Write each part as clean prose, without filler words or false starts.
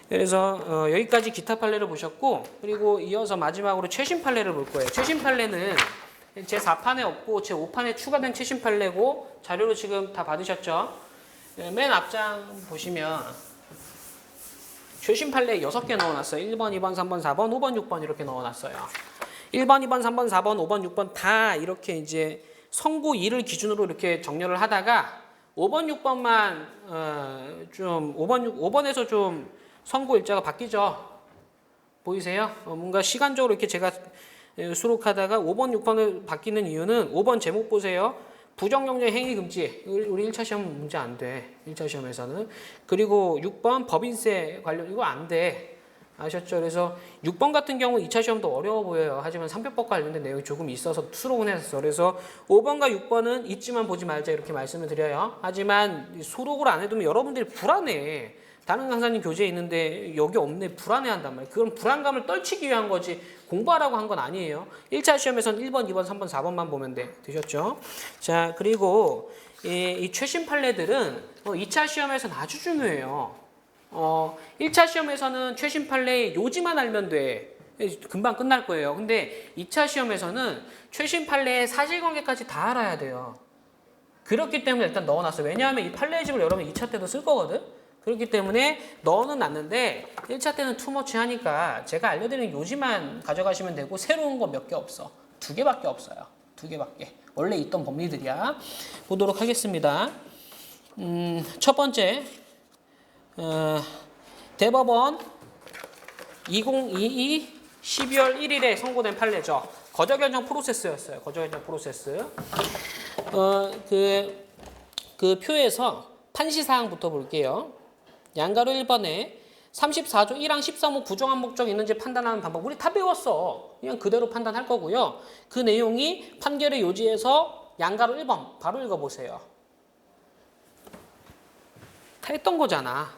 그래서 여기까지 기타 판례를 보셨고, 그리고 이어서 마지막으로 최신 판례를 볼 거예요. 최신 판례는 제 4판에 없고 제 5판에 추가된 최신 판례고 자료로 지금 다 받으셨죠? 맨 앞장 보시면 최신 판례 6개 넣어놨어요. 1번, 2번, 3번, 4번, 5번, 6번 이렇게 넣어놨어요. 1번, 2번, 3번, 4번, 5번, 6번 다 이렇게 이제 선고 2를 기준으로 이렇게 정렬을 하다가 5번, 6번만 5번에서 좀 선고 일자가 바뀌죠. 보이세요? 뭔가 시간적으로 이렇게 제가 수록하다가 5번, 6번을 바뀌는 이유는 5번 제목 보세요. 부정경제 행위 금지. 우리 1차 시험 문제 안 돼. 1차 시험에서는. 그리고 6번 법인세 관련 이거 안 돼. 아셨죠? 그래서 6번 같은 경우 2차 시험도 어려워 보여요. 하지만 상표법 관련된 내용이 조금 있어서 수록은 했었어. 그래서 5번과 6번은 잊지만 보지 말자 이렇게 말씀을 드려요. 하지만 수록을 안 해두면 여러분들이 불안해. 다른 강사님 교재에 있는데 여기 없네 불안해한단 말이에요. 그건 불안감을 떨치기 위한 거지 공부하라고 한 건 아니에요. 1차 시험에서는 1번, 2번, 3번, 4번만 보면 되셨죠? 자, 그리고 이 최신 판례들은 2차 시험에서는 아주 중요해요. 1차 시험에서는 최신 판례의 요지만 알면 돼. 금방 끝날 거예요. 근데 2차 시험에서는 최신 판례의 사실관계까지 다 알아야 돼요. 그렇기 때문에 일단 넣어놨어요. 왜냐하면 이 판례집을 여러분 2차 때도 쓸 거거든? 그렇기 때문에 넣어는 놨는데 1차 때는 투머치 하니까 제가 알려드리는 요지만 가져가시면 되고 새로운 거 몇 개 없어. 2개밖에 없어요. 2개밖에. 원래 있던 법리들이야. 보도록 하겠습니다. 첫 번째 대법원 2022 12월 1일에 선고된 판례죠. 거저결정 프로세스였어요. 거저결정 프로세스. 그 표에서 판시사항부터 볼게요. 양가로 1번에 34조 1항 13호 부정한 목적이 있는지 판단하는 방법. 우리 다 배웠어. 그냥 그대로 판단할 거고요. 그 내용이 판결의 요지에서 양가로 1번 바로 읽어보세요. 다 했던 거잖아.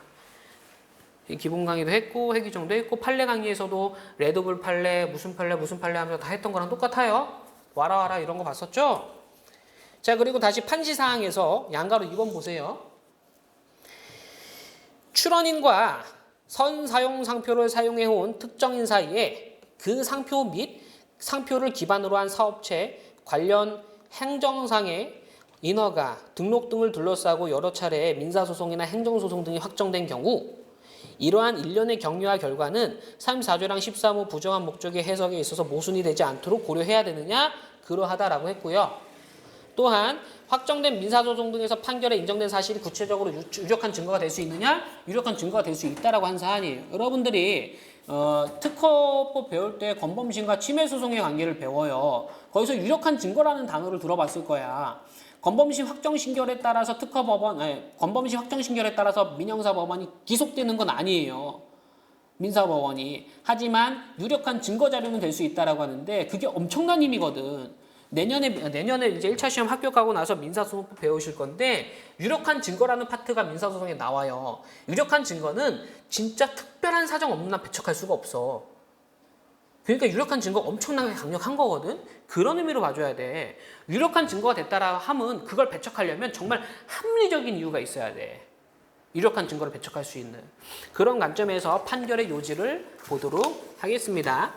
기본 강의도 했고 회기정도 했고 판례 강의에서도 레드불 판례 무슨 판례 하면서 다 했던 거랑 똑같아요. 와라 이런 거 봤었죠? 자, 그리고 다시 판시사항에서 양가로 2번 보세요. 출원인과 선사용 상표를 사용해온 특정인 사이에 그 상표 및 상표를 기반으로 한 사업체 관련 행정상의 인허가, 등록 등을 둘러싸고 여러 차례 민사소송이나 행정소송 등이 확정된 경우 이러한 일련의 경유와 결과는 34조랑 13호 부정한 목적의 해석에 있어서 모순이 되지 않도록 고려해야 되느냐? 그러하다라고 했고요. 또한 확정된 민사소송 등에서 판결에 인정된 사실이 구체적으로 유력한 증거가 될 수 있느냐? 유력한 증거가 될 수 있다라고 한 사안이에요. 여러분들이 특허법 배울 때 건범심과 침해소송의 관계를 배워요. 거기서 유력한 증거라는 단어를 들어봤을 거야. 건범심 확정 신결에 따라서 건범심 확정 신결에 따라서 민형사법원이 기속되는 건 아니에요. 민사법원이. 하지만 유력한 증거 자료는 될 수 있다라고 하는데 그게 엄청난 힘이거든. 내년에 이제 1차 시험 합격하고 나서 민사소송법 배우실 건데 유력한 증거라는 파트가 민사소송에 나와요. 유력한 증거는 진짜 특별한 사정 없는 한 배척할 수가 없어. 그러니까 유력한 증거 엄청나게 강력한 거거든. 그런 의미로 봐줘야 돼. 유력한 증거가 됐다라 하면 그걸 배척하려면 정말 합리적인 이유가 있어야 돼. 유력한 증거를 배척할 수 있는 그런 관점에서 판결의 요지를 보도록 하겠습니다.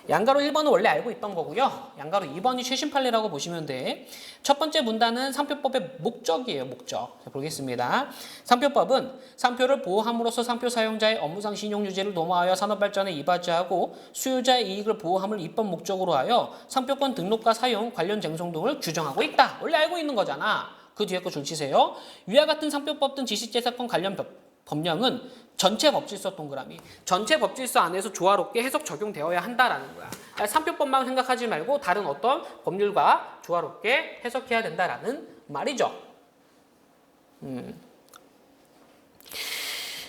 양가로 1번은 원래 알고 있던 거고요. 양가로 2번이 최신 판례라고 보시면 돼. 첫 번째 문단은 상표법의 목적이에요. 목적. 자, 보겠습니다. 상표법은 상표를 보호함으로써 상표 사용자의 업무상 신용 유지를 도모하여 산업 발전에 이바지하고 수요자의 이익을 보호함을 입법 목적으로 하여 상표권 등록과 사용, 관련 쟁송 등을 규정하고 있다. 원래 알고 있는 거잖아. 그 뒤에 거 줄치세요. 위와 같은 상표법 등 지식재산권 관련 법령은 전체 법질서 동그라미. 전체 법질서 안에서 조화롭게 해석 적용되어야 한다라는 거야. 상표법만 생각하지 말고 다른 어떤 법률과 조화롭게 해석해야 된다라는 말이죠.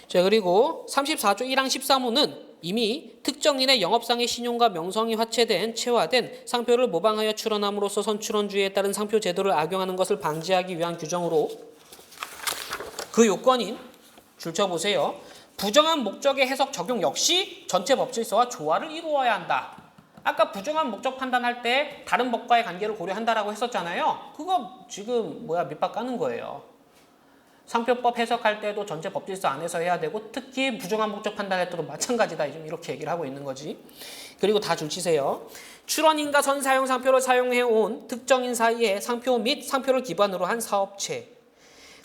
자, 그리고 34조 1항 13호는 이미 특정인의 영업상의 신용과 명성이 화체된 체화된 상표를 모방하여 출원함으로써 선출원주의에 따른 상표 제도를 악용하는 것을 방지하기 위한 규정으로 그 요건인 줄쳐보세요. 부정한 목적의 해석 적용 역시 전체 법질서와 조화를 이루어야 한다. 아까 부정한 목적 판단할 때 다른 법과의 관계를 고려한다라고 했었잖아요. 그거 지금 밑밥 까는 거예요. 상표법 해석할 때도 전체 법질서 안에서 해야 되고 특히 부정한 목적 판단할 때도 마찬가지다. 지금 이렇게 얘기를 하고 있는 거지. 그리고 다 줄치세요. 출원인과 선사용 상표를 사용해온 특정인 사이에 상표 및 상표를 기반으로 한 사업체,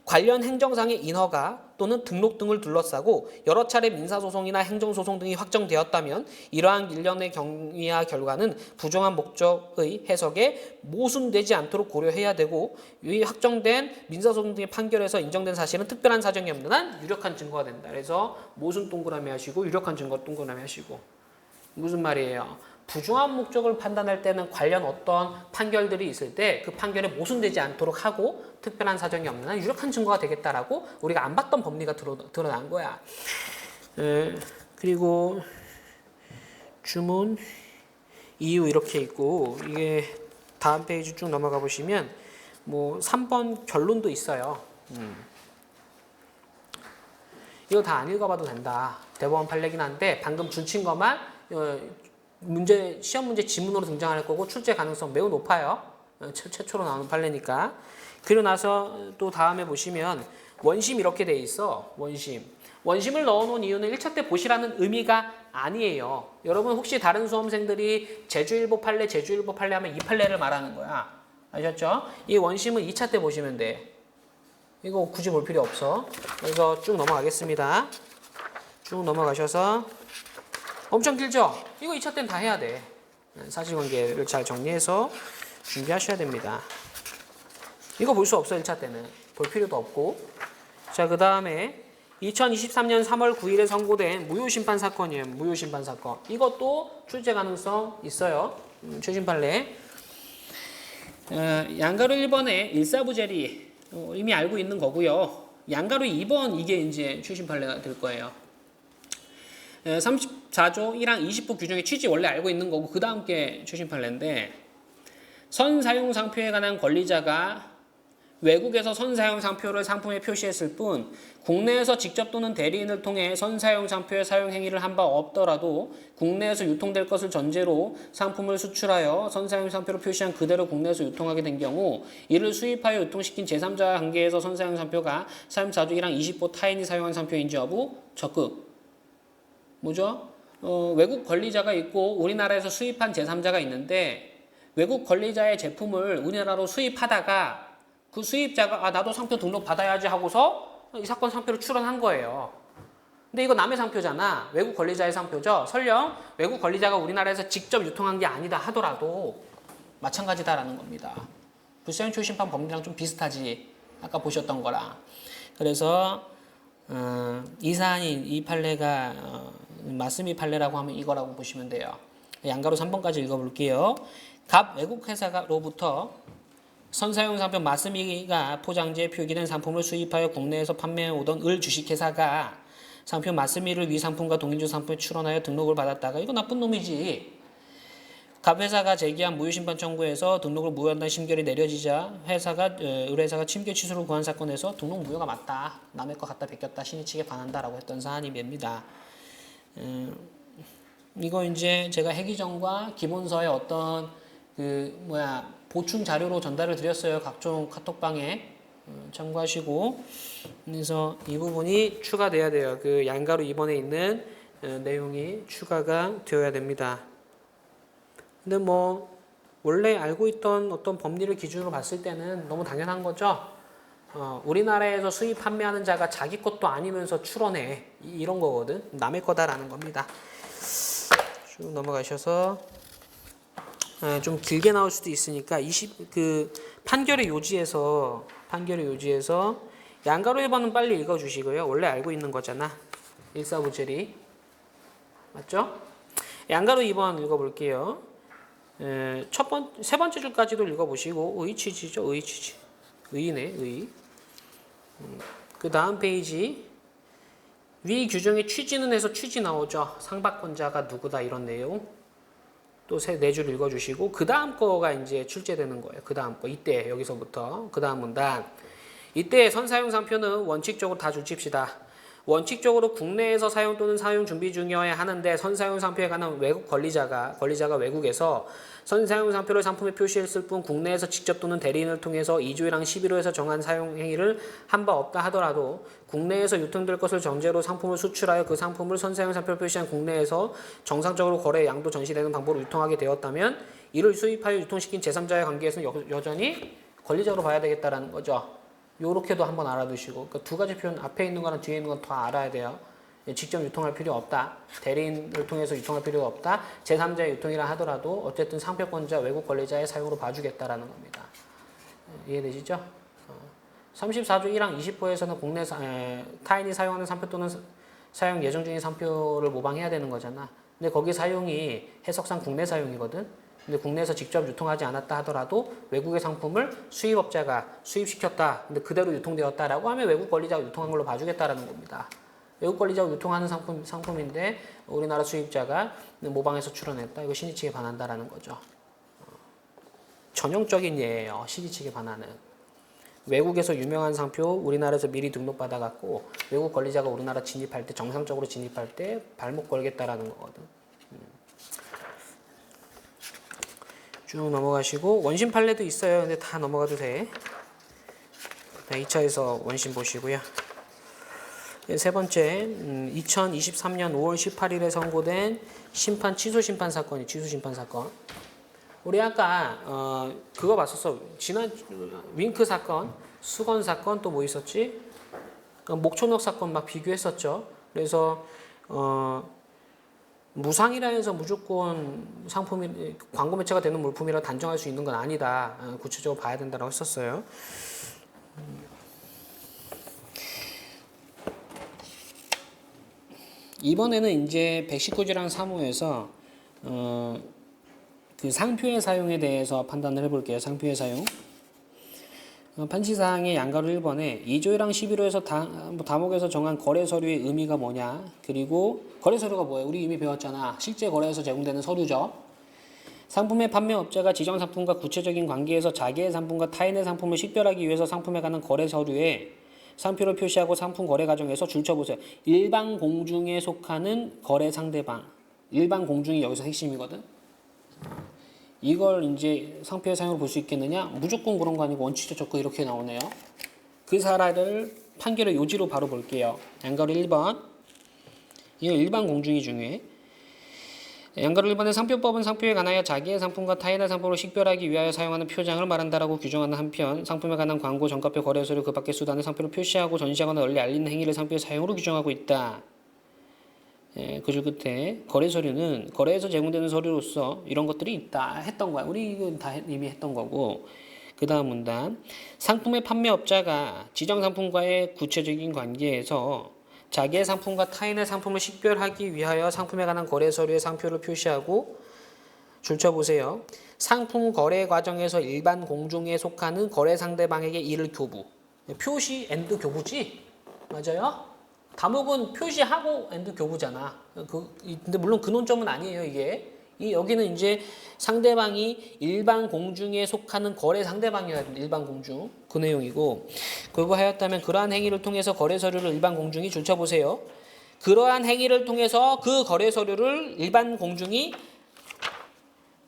관련 행정상의 인허가 또는 등록 등을 둘러싸고 여러 차례 민사소송이나 행정소송 등이 확정되었다면 이러한 일련의 경위와 결과는 부정한 목적의 해석에 모순되지 않도록 고려해야 되고 이 확정된 민사소송 등의 판결에서 인정된 사실은 특별한 사정이 없는 한 유력한 증거가 된다. 그래서 모순 동그라미 하시고 유력한 증거 동그라미 하시고. 무슨 말이에요? 부정한 목적을 판단할 때는 관련 어떤 판결들이 있을 때 그 판결에 모순되지 않도록 하고 특별한 사정이 없는 한 유력한 증거가 되겠다라고 우리가 안 봤던 법리가 드러난 거야. 그리고 주문 이유 이렇게 있고 이게 다음 페이지 쭉 넘어가 보시면 뭐 3번 결론도 있어요. 이거 다 안 읽어봐도 된다. 대법원 판례긴 한데 방금 줄친 것만 시험 문제 지문으로 등장할 거고 출제 가능성 매우 높아요. 최초로 나오는 판례니까. 그리고 나서 또 다음에 보시면 원심 이렇게 돼 있어. 원심을 넣어놓은 이유는 1차 때 보시라는 의미가 아니에요. 여러분 혹시 다른 수험생들이 제주일보 판례 하면 이 판례를 말하는 거야. 아셨죠? 이 원심은 2차 때 보시면 돼. 이거 굳이 볼 필요 없어. 그래서 쭉 넘어가겠습니다. 쭉 넘어가셔서 엄청 길죠? 이거 2차 때는 다 해야 돼. 사실관계를 잘 정리해서 준비하셔야 됩니다. 이거 볼 수 없어 1차 때는. 볼 필요도 없고. 자, 그 다음에 2023년 3월 9일에 선고된 무효심판 사건이에요. 무효심판 사건. 이것도 출제 가능성 있어요. 최신 판례. 양가로 1번에 일사부재리 이미 알고 있는 거고요. 양가로 2번 이게 이제 최신 판례가 될 거예요. 34조 1항 20부 규정의 취지 원래 알고 있는 거고 그 다음 게 최신 판례인데 선사용 상표에 관한 권리자가 외국에서 선사용 상표를 상품에 표시했을 뿐 국내에서 직접 또는 대리인을 통해 선사용 상표의 사용 행위를 한 바 없더라도 국내에서 유통될 것을 전제로 상품을 수출하여 선사용 상표를 표시한 그대로 국내에서 유통하게 된 경우 이를 수입하여 유통시킨 제3자와 관계에서 선사용 상표가 34조 1항 20부 타인이 사용한 상표인지 여부 적극. 뭐죠? 외국 권리자가 있고 우리나라에서 수입한 제3자가 있는데 외국 권리자의 제품을 우리나라로 수입하다가 그 수입자가 나도 상표 등록 받아야지 하고서 이 사건 상표를 출원한 거예요. 근데 이거 남의 상표잖아. 외국 권리자의 상표죠. 설령 외국 권리자가 우리나라에서 직접 유통한 게 아니다 하더라도 마찬가지다라는 겁니다. 불사용 초심판 법리랑 좀 비슷하지. 아까 보셨던 거랑. 그래서 이 사안이 이 판례가 맞음이 판례라고 하면 이거라고 보시면 돼요. 양가로 3번까지 읽어볼게요. 갑 외국 회사로부터 선사용 상표 맞음이가 포장지에 표기된 상품을 수입하여 국내에서 판매해 오던 을 주식회사가 상표 맞음이를 위 상품과 동일주 상품에 출원하여 등록을 받았다가 이거 나쁜 놈이지. 갑 회사가 제기한 무효심판 청구에서 등록을 무효한다는 심결이 내려지자 의뢰사가 침결 취소를 구한 사건에서 등록 무효가 맞다. 남의 거 갖다 베꼈다. 신의 측에 반한다라고 했던 사안이 됩니다. 이거 이제 제가 해기정과 기본서의 어떤 보충 자료로 전달을 드렸어요. 각종 카톡방에 참고하시고. 그래서 이 부분이 추가돼야 돼요. 그 양가로 2번에 있는 내용이 추가가 되어야 됩니다. 근데 뭐 원래 알고 있던 어떤 법리를 기준으로 봤을 때는 너무 당연한 거죠. 우리나라에서 수입 판매하는 자가 자기 것도 아니면서 출원해. 이런 거거든. 남의 거다라는 겁니다. 쭉 넘어가셔서 좀 길게 나올 수도 있으니까 판결의 요지에서 양가로 1번은 빨리 읽어주시고요. 원래 알고 있는 거잖아. 일사부재리. 맞죠? 양가로 2번 읽어볼게요. 세 번째 줄까지도 읽어보시고 의취지죠. 의취지. 의네. 의. 그 다음 페이지 위 규정의 취지는 해서 취지 나오죠. 상박권자가 누구다 이런 내용. 또 네 줄 읽어주시고 그 다음 거가 이제 출제되는 거예요. 그 다음 거 이때 여기서부터 그 다음 문단. 이때 선사용 상표는 원칙적으로 다 줄칩시다. 원칙적으로 국내에서 사용 또는 사용 준비 중이어야 하는데 선사용 상표에 관한 외국 권리자가 외국에서 선사용 상표를 상품에 표시했을 뿐 국내에서 직접 또는 대리인을 통해서 2조이랑 11호에서 정한 사용 행위를 한 바 없다 하더라도 국내에서 유통될 것을 전제로 상품을 수출하여 그 상품을 선사용 상표를 표시한 국내에서 정상적으로 거래 양도 전시되는 방법으로 유통하게 되었다면 이를 수입하여 유통시킨 제3자의 관계에서는 여전히 권리자로 봐야 되겠다라는 거죠. 요렇게도 한번 알아두시고, 그러니까 두 가지 표현 앞에 있는 거랑 뒤에 있는 건 다 알아야 돼요. 직접 유통할 필요 없다. 대리인을 통해서 유통할 필요가 없다. 제3자의 유통이라 하더라도 어쨌든 상표권자, 외국 권리자의 사용으로 봐주겠다라는 겁니다. 이해되시죠? 34조 1항 20호에서는 국내 타인이 사용하는 상표 또는 사용 예정 중인 상표를 모방해야 되는 거잖아. 근데 거기 사용이 해석상 국내 사용이거든. 근데 국내에서 직접 유통하지 않았다 하더라도 외국의 상품을 수입업자가 수입시켰다. 근데 그대로 유통되었다라고 하면 외국 권리자가 유통한 걸로 봐주겠다라는 겁니다. 외국 권리자가 유통하는 상품인데 우리나라 수입자가 모방해서 출원했다. 이거 신의칙에 반한다라는 거죠. 전형적인 예예요. 신의칙에 반하는. 외국에서 유명한 상표 우리나라에서 미리 등록받아갖고 외국 권리자가 우리나라 진입할 때 정상적으로 진입할 때 발목 걸겠다라는 거거든. 쭉 넘어가시고 원심 판례도 있어요. 근데 다 넘어가도 돼. 2차에서 원심 보시고요. 세 번째, 2023년 5월 18일에 선고된 심판 취소 심판 사건이 취소 심판 사건. 우리 아까 그거 봤었어. 지난 윙크 사건, 수건 사건 또 뭐 있었지? 목초nok 사건 막 비교했었죠. 그래서 무상이라 해서 무조건 상품이 광고 매체가 되는 물품이라 단정할 수 있는 건 아니다. 구체적으로 봐야 된다고 했었어요. 이번에는 이제 119조랑 3호에서 그 상표의 사용에 대해서 판단을 해볼게요. 상표의 사용. 판시사항의 양가로 1번에 2조랑 11호에서 다목에서 정한 거래서류의 의미가 뭐냐. 그리고 거래서류가 뭐예요? 우리 이미 배웠잖아. 실제 거래에서 제공되는 서류죠. 상품의 판매업자가 지정 상품과 구체적인 관계에서 자기의 상품과 타인의 상품을 식별하기 위해서 상품에 관한 거래서류에 상표를 표시하고 상품 거래 과정에서 줄쳐보세요. 일반 공중에 속하는 거래 상대방. 일반 공중이 여기서 핵심이거든. 이걸 이제 상표의 사용으로 볼 수 있겠느냐? 무조건 그런 거 아니고 원칙적 접근 이렇게 나오네요. 그 사례를 판결의 요지로 바로 볼게요. 양가로 1번. 이거 일반 공중이 중요해. 양가로 1번의 상표법은 상표에 관하여 자기의 상품과 타인의 상품을 식별하기 위하여 사용하는 표장을 말한다라고 규정하는 한편 상품에 관한 광고, 전가표, 거래서류 그 밖의 수단의 상표를 표시하고 전시하거나 널리 알리는 행위를 상표의 사용으로 규정하고 있다. 그 줄 끝에 거래서류는 거래에서 제공되는 서류로서 이런 것들이 있다 했던 거야. 우리 이건 다 이미 했던 거고. 그 다음 문단. 상품의 판매업자가 지정 상품과의 구체적인 관계에서 자기의 상품과 타인의 상품을 식별하기 위하여 상품에 관한 거래서류에 상표를 표시하고 줄쳐보세요. 상품 거래 과정에서 일반 공중에 속하는 거래 상대방에게 이를 교부. 표시 앤드 교부지? 맞아요? 다목은 표시하고 앤드 교부잖아. 근데 물론 그 논점은 아니에요, 이게. 여기는 이제 상대방이 일반 공중에 속하는 거래 상대방이어야 된다. 일반 공중. 그 내용이고. 그거 하였다면 그러한 행위를 통해서 거래 서류를 일반 공중이 줄쳐보세요. 그러한 행위를 통해서 그 거래 서류를 일반 공중이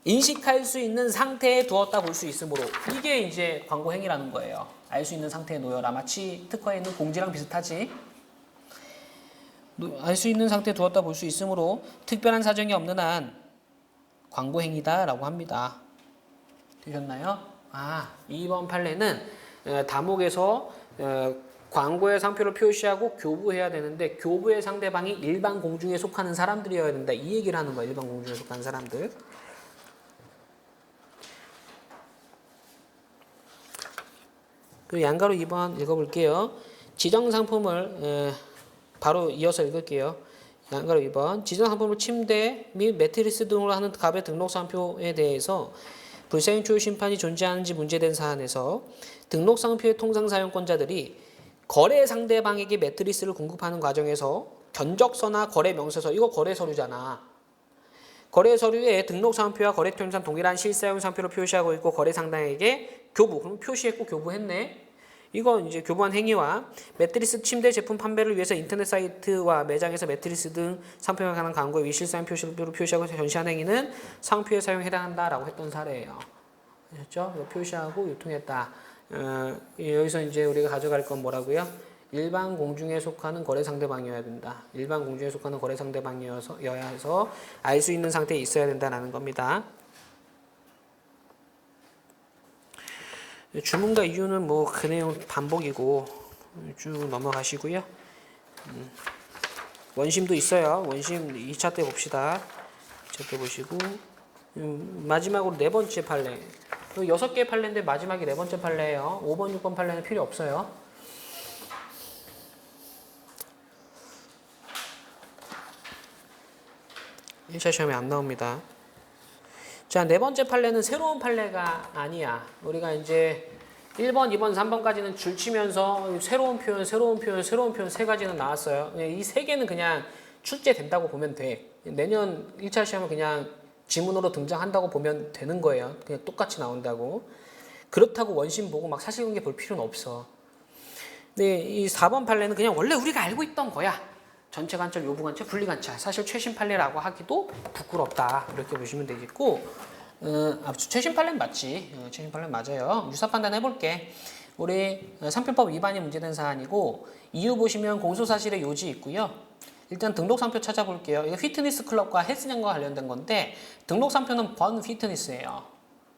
인식할 수 있는 상태에 두었다 볼 수 있으므로 이게 이제 광고 행위라는 거예요. 알 수 있는 상태에 놓여라. 마치 특허에 있는 공지랑 비슷하지. 알 수 있는 상태에 두었다 볼 수 있으므로 특별한 사정이 없는 한 광고 행위다라고 합니다. 되셨나요? 2번 판례는 다목에서 광고의 상표를 표시하고 교부해야 되는데 교부의 상대방이 일반 공중에 속하는 사람들이어야 된다. 이 얘기를 하는 거야. 일반 공중에 속하는 사람들. 그리고 양가로 2번 읽어볼게요. 지정 상품을 바로 이어서 읽을게요. 양가로 2번. 지정 상품을 침대 및 매트리스 등으로 하는 갑의 등록 상표에 대해서 불사용 초유 심판이 존재하는지 문제된 사안에서 등록 상표의 통상 사용권자들이 거래 상대방에게 매트리스를 공급하는 과정에서 견적서나 거래 명세서, 이거 거래 서류잖아. 거래 서류에 등록 상표와 거래 통상 동일한 실사용 상표를 표시하고 있고 거래 상대방에게 교부, 그럼 표시했고 교부했네. 이거 이제 교부한 행위와 매트리스 침대 제품 판매를 위해서 인터넷 사이트와 매장에서 매트리스 등 상표에 관한 광고에 위실사항 표시로 표시하고 전시한 행위는 상표에 사용에 해당한다라고 했던 사례예요. 아셨죠? 이거 표시하고 유통했다. 여기서 이제 우리가 가져갈 건 뭐라고요? 일반 공중에 속하는 거래 상대방이어야 된다. 일반 공중에 속하는 거래 상대방이어야 해서 알 수 있는 상태에 있어야 된다라는 겁니다. 주문과 이유는 뭐 그 내용 반복이고 쭉 넘어가시고요. 원심도 있어요. 원심 2차 때 봅시다. 2차 때 보시고 마지막으로 네 번째 판례. 6개의 판례인데 마지막이 네 번째 판례예요. 5번, 6번 판례는 필요 없어요. 일 차 시험에 안 나옵니다. 자, 네 번째 판례는 새로운 판례가 아니야. 우리가 이제 1번, 2번, 3번까지는 줄치면서 새로운 표현 세 가지는 나왔어요. 이 세 개는 그냥 출제된다고 보면 돼. 내년 1차 시험은 그냥 지문으로 등장한다고 보면 되는 거예요. 그냥 똑같이 나온다고. 그렇다고 원심 보고 막 사실관계 볼 필요는 없어. 근데 이 4번 판례는 그냥 원래 우리가 알고 있던 거야. 전체 관찰, 요부 관찰, 분리 관찰. 사실 최신 판례라고 하기도 부끄럽다. 이렇게 보시면 되겠고, 최신 판례는 맞지. 최신 판례는 맞아요. 유사 판단 해볼게. 우리 상표법 위반이 문제된 사안이고, 이유 보시면 공소사실의 요지 있고요. 일단 등록상표 찾아볼게요. 이거 피트니스 클럽과 헬스장과 관련된 건데, 등록상표는 번 피트니스예요.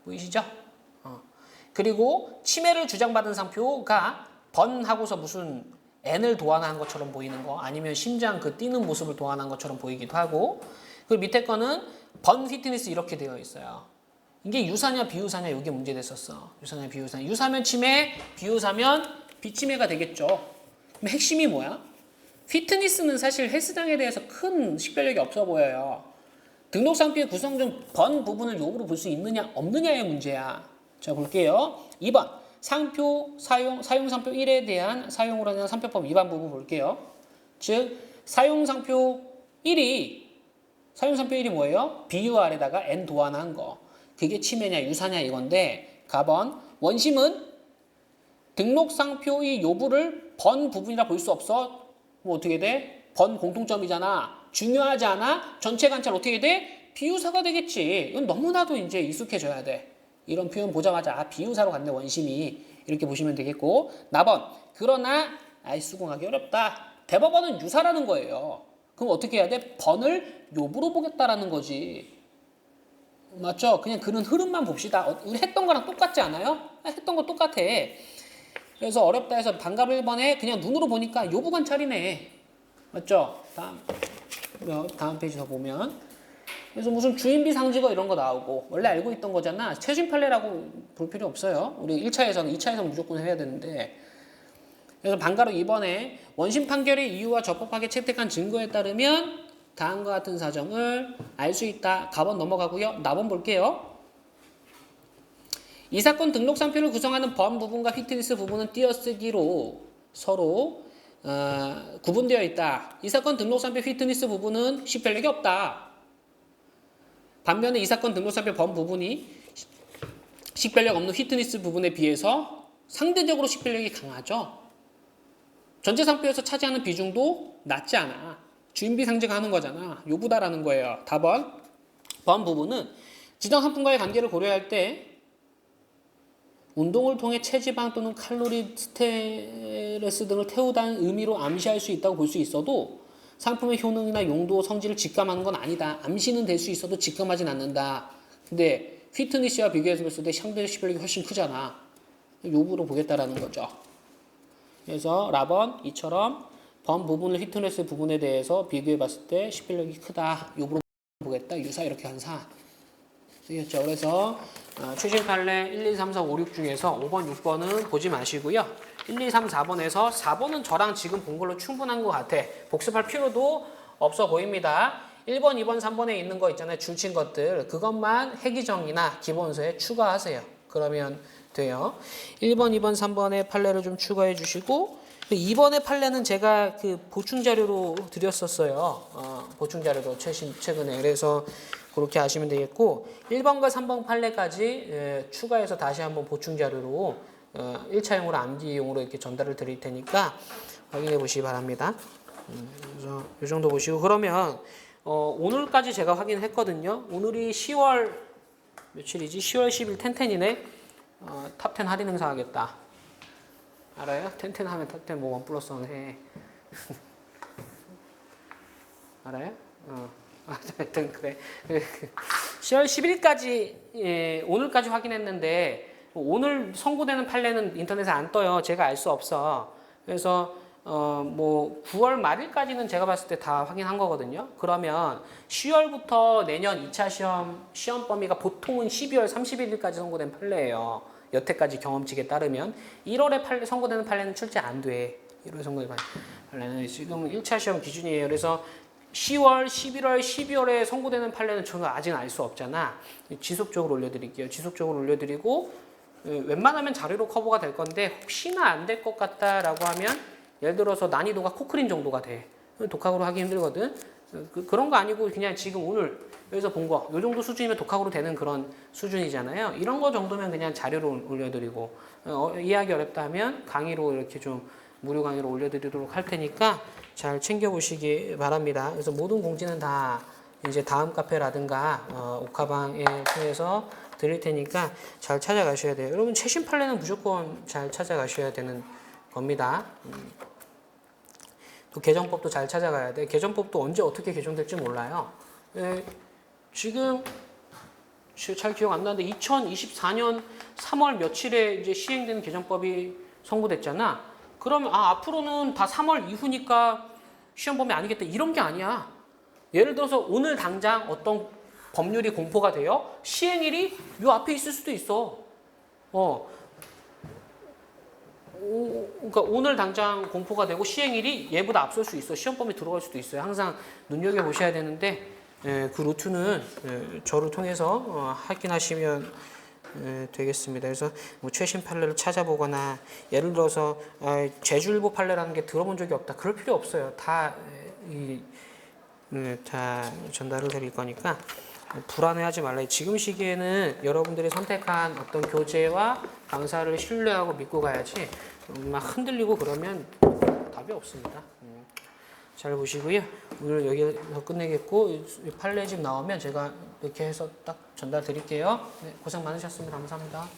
보이시죠? 그리고 침해를 주장받은 상표가 번하고서 무슨 N을 도안한 것처럼 보이는 거 아니면 심장 그 뛰는 모습을 도안한 것처럼 보이기도 하고 그 밑에 거는 번 피트니스 이렇게 되어 있어요. 이게 유사냐 비유사냐 이게 문제됐었어. 유사냐 비유사냐. 유사면 침해, 비유사면 비침해가 되겠죠. 그럼 핵심이 뭐야? 피트니스는 사실 헬스장에 대해서 큰 식별력이 없어 보여요. 등록상표의 구성 중 번 부분을 요구로 볼 수 있느냐 없느냐의 문제야. 자 볼게요. 2번. 상표 사용상표 1에 대한 사용으로 하는 상표법 위반 부분 볼게요. 즉 사용상표 1이 뭐예요? 비유 아래다가 N 도안한 거. 그게 침해냐 유사냐 이건데 가번 원심은 등록상표의 요부를 번 부분이라 볼 수 없어. 뭐 어떻게 돼? 번 공통점이잖아. 중요하지 않아? 전체 관찰 어떻게 돼? 비유사가 되겠지. 이건 너무나도 이제 익숙해져야 돼. 이런 표현 보자마자 비유사로 갔네 원심이 이렇게 보시면 되겠고 나번 그러나 수긍하기 어렵다. 대법원은 유사라는 거예요. 그럼 어떻게 해야 돼? 번을 요부로 보겠다라는 거지. 맞죠? 그냥 그런 흐름만 봅시다. 우리 했던 거랑 똑같지 않아요? 했던 거 똑같아. 그래서 어렵다 해서 반갑을 1번에 그냥 눈으로 보니까 요부 관찰이네. 맞죠? 다음 페이지 더 보면 그래서 무슨 주인비 상지거 이런 거 나오고 원래 알고 있던 거잖아. 최신 판례라고 볼 필요 없어요. 우리 1차에서는 2차에서는 무조건 해야 되는데 그래서 반가로 2번에 원심 판결의 이유와 적법하게 채택한 증거에 따르면 다음과 같은 사정을 알 수 있다. 가번 넘어가고요. 나번 볼게요. 이 사건 등록상표를 구성하는 번 부분과 피트니스 부분은 띄어쓰기로 서로 구분되어 있다. 이 사건 등록상표 피트니스 부분은 식별력이 없다. 반면에 이 사건 등록상표 번 부분이 식별력 없는 피트니스 부분에 비해서 상대적으로 식별력이 강하죠. 전체 상표에서 차지하는 비중도 낮지 않아. 주인비 상지가 하는 거잖아. 요구다라는 거예요. 답은 번 부분은 지정 상품과의 관계를 고려할 때 운동을 통해 체지방 또는 칼로리, 스트레스 등을 태우다는 의미로 암시할 수 있다고 볼 수 있어도 상품의 효능이나 용도, 성질을 직감하는 건 아니다. 암시는 될 수 있어도 직감하진 않는다. 근데 피트니스와 비교해서 봤을 때 상대 식별력이 훨씬 크잖아. 요구로 보겠다라는 거죠. 그래서 라번 이처럼 번 부분을 피트니스 부분에 대해서 비교해 봤을 때 식별력이 크다. 요구로 보겠다. 유사 이렇게 한 사. 되겠죠. 그래서 최신 판례 1, 2, 3, 4, 5, 6 중에서 5번, 6번은 보지 마시고요. 1, 2, 3, 4번에서 4번은 저랑 지금 본 걸로 충분한 것 같아. 복습할 필요도 없어 보입니다. 1번, 2번, 3번에 있는 거 있잖아요. 줄친 것들. 그것만 해기정이나 기본서에 추가하세요. 그러면 돼요. 1번, 2번, 3번의 판례를 좀 추가해 주시고 2번의 판례는 제가 그 보충 자료로 드렸었어요. 보충 자료로 최근에. 그래서 그렇게 하시면 되겠고 1번과 3번 판례까지 추가해서 다시 한번 보충 자료로 1차용으로 암기용으로 이렇게 전달을 드릴 테니까 확인해 보시기 바랍니다. 그래서 이 정도 보시고 그러면 오늘까지 제가 확인했거든요. 오늘이 10월 며칠이지? 10월 10일 텐텐이네. 탑10 할인 행사 하겠다. 알아요? 텐텐 하면 탑10 뭐 원 플러스 원 해. 알아요? 하여튼 그래. 10월 10일까지 오늘까지 확인했는데 오늘 선고되는 판례는 인터넷에 안 떠요. 제가 알 수 없어. 그래서 뭐 9월 말일까지는 제가 봤을 때 다 확인한 거거든요. 그러면 10월부터 내년 2차 시험 범위가 보통은 12월 31일까지 선고된 판례예요. 여태까지 경험칙에 따르면 1월에 선고되는 판례는 출제 안 돼. 1월에 선고되는 판례는 지금 1차 시험 기준이에요. 그래서 10월, 11월, 12월에 선고되는 판례는 저는 아직 알 수 없잖아. 지속적으로 올려드릴게요. 지속적으로 올려드리고 웬만하면 자료로 커버가 될 건데 혹시나 안 될 것 같다라고 하면 예를 들어서 난이도가 코크린 정도가 돼. 독학으로 하기 힘들거든. 그런 거 아니고 그냥 지금 오늘 여기서 본 거, 요 정도 수준이면 독학으로 되는 그런 수준이잖아요. 이런 거 정도면 그냥 자료로 올려드리고 이해하기 어렵다 하면 강의로 이렇게 좀 무료 강의로 올려드리도록 할 테니까 잘 챙겨보시기 바랍니다. 그래서 모든 공지는 다 이제 다음 카페라든가 옥하방에 통해서 드릴 테니까 잘 찾아가셔야 돼요. 여러분 최신 판례는 무조건 잘 찾아가셔야 되는 겁니다. 또 개정법도 잘 찾아가야 돼. 개정법도 언제 어떻게 개정될지 몰라요. 지금 잘 기억 안 나는데 2024년 3월 며칠에 이제 시행되는 개정법이 선고됐잖아. 그러면 앞으로는 다 3월 이후니까 시험 범위 아니겠다 이런 게 아니야. 예를 들어서 오늘 당장 어떤 법률이 공포가 돼요. 시행일이 요 앞에 있을 수도 있어. 그러니까 오늘 당장 공포가 되고 시행일이 얘보다 앞설 수 있어. 시험 범위 들어갈 수도 있어요. 항상 눈여겨 보셔야 되는데 그 루트는 저를 통해서 확인하시면 되겠습니다. 그래서 뭐 최신 판례를 찾아보거나 예를 들어서 제주일보 판례라는 게 들어본 적이 없다. 그럴 필요 없어요. 다 전달을 드릴 거니까 불안해하지 말라. 지금 시기에는 여러분들이 선택한 어떤 교재와 강사를 신뢰하고 믿고 가야지 막 흔들리고 그러면 답이 없습니다. 잘 보시고요. 오늘 여기서 끝내겠고 판례집 나오면 제가 이렇게 해서 딱 전달 드릴게요. 네, 고생 많으셨습니다. 감사합니다.